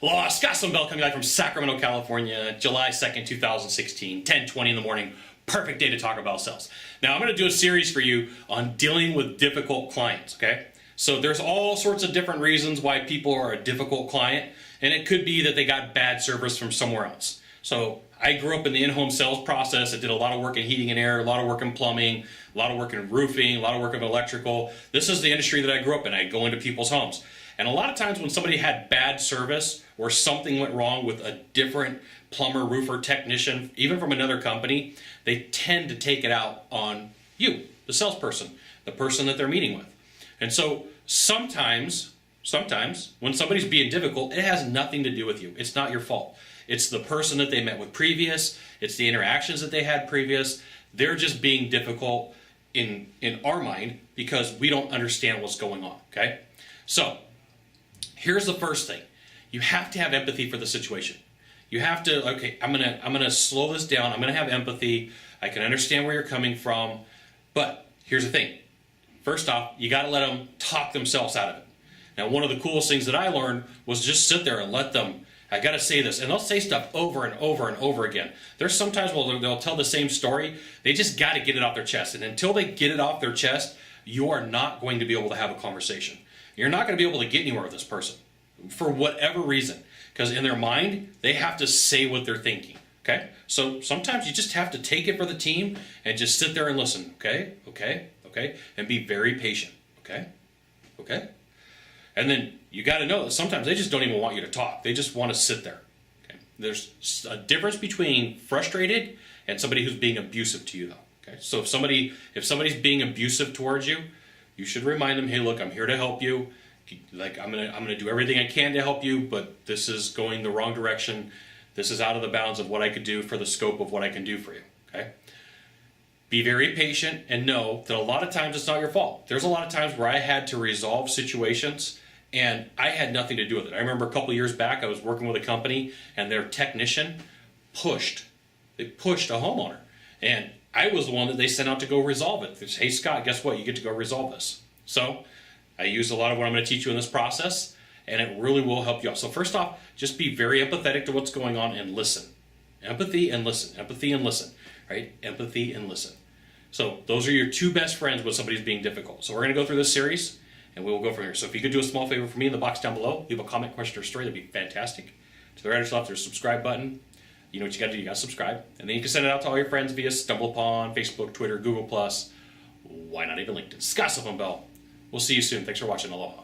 Hello, Sylvan Bell coming back from Sacramento, California, July 2nd, 2016, 10:20 in the morning. Perfect day to talk about sales. Now, I'm going to do a series for you on dealing with difficult clients, okay? So there's all sorts of different reasons why people are a difficult client, and it could be that they got bad service from somewhere else. So I grew up in the in-home sales process. I did a lot of work in heating and air, a lot of work in plumbing, a lot of work in roofing, a lot of work in electrical. This is the industry that I grew up in. I go into people's homes. And a lot of times when somebody had bad service or something went wrong with a different plumber, roofer, technician, even from another company, they tend to take it out on you, the salesperson, the person that they're meeting with. And so sometimes when somebody's being difficult, it has nothing to do with you. It's not your fault. It's the person that they met with previous. It's the interactions that they had previous. They're just being difficult in our mind because we don't understand what's going on, okay? So here's the first thing. You have to have empathy for the situation. You have to, okay, I'm gonna slow this down. I'm gonna have empathy. I can understand where you're coming from. But here's the thing. First off, you gotta let them talk themselves out of it. Now, one of the coolest things that I learned was just sit there and let them, I gotta say this, and they'll say stuff over and over and over again. There's sometimes where they'll tell the same story. They just gotta get it off their chest. And until they get it off their chest, you are not going to be able to have a conversation. You're not going to be able to get anywhere with this person for whatever reason, because in their mind, they have to say what they're thinking, okay? So sometimes you just have to take it for the team and just sit there and listen, okay, and be very patient, okay? And then you got to know that sometimes they just don't even want you to talk. They just want to sit there, okay? There's a difference between frustrated and somebody who's being abusive to you, though, okay? So if somebody's being abusive towards you, you should remind them, hey, look, I'm here to help you. Like, I'm gonna do everything I can to help you, but this is going the wrong direction. This is out of the bounds of what I could do for the scope of what I can do for you, okay? Be very patient and know that a lot of times it's not your fault. There's a lot of times where I had to resolve situations and I had nothing to do with it. I remember a couple years back, I was working with a company and their technician pushed a homeowner. And I was the one that they sent out to go resolve it. They said, hey, Scott, guess what? You get to go resolve this. So I used a lot of what I'm going to teach you in this process, and it really will help you out. So first off, just be very empathetic to what's going on and listen. Empathy and listen. Empathy and listen. Right? Empathy and listen. So those are your two best friends when somebody's being difficult. So we're going to go through this series, and we will go from here. So if you could do a small favor for me in the box down below, leave a comment, question, or story, that'd be fantastic. To the right or left, there's a subscribe button. You know what you got to do. You got to subscribe. And then you can send it out to all your friends via StumbleUpon, Facebook, Twitter, Google+. Why not even LinkedIn? Sylvan Bell. We'll see you soon. Thanks for watching. Aloha.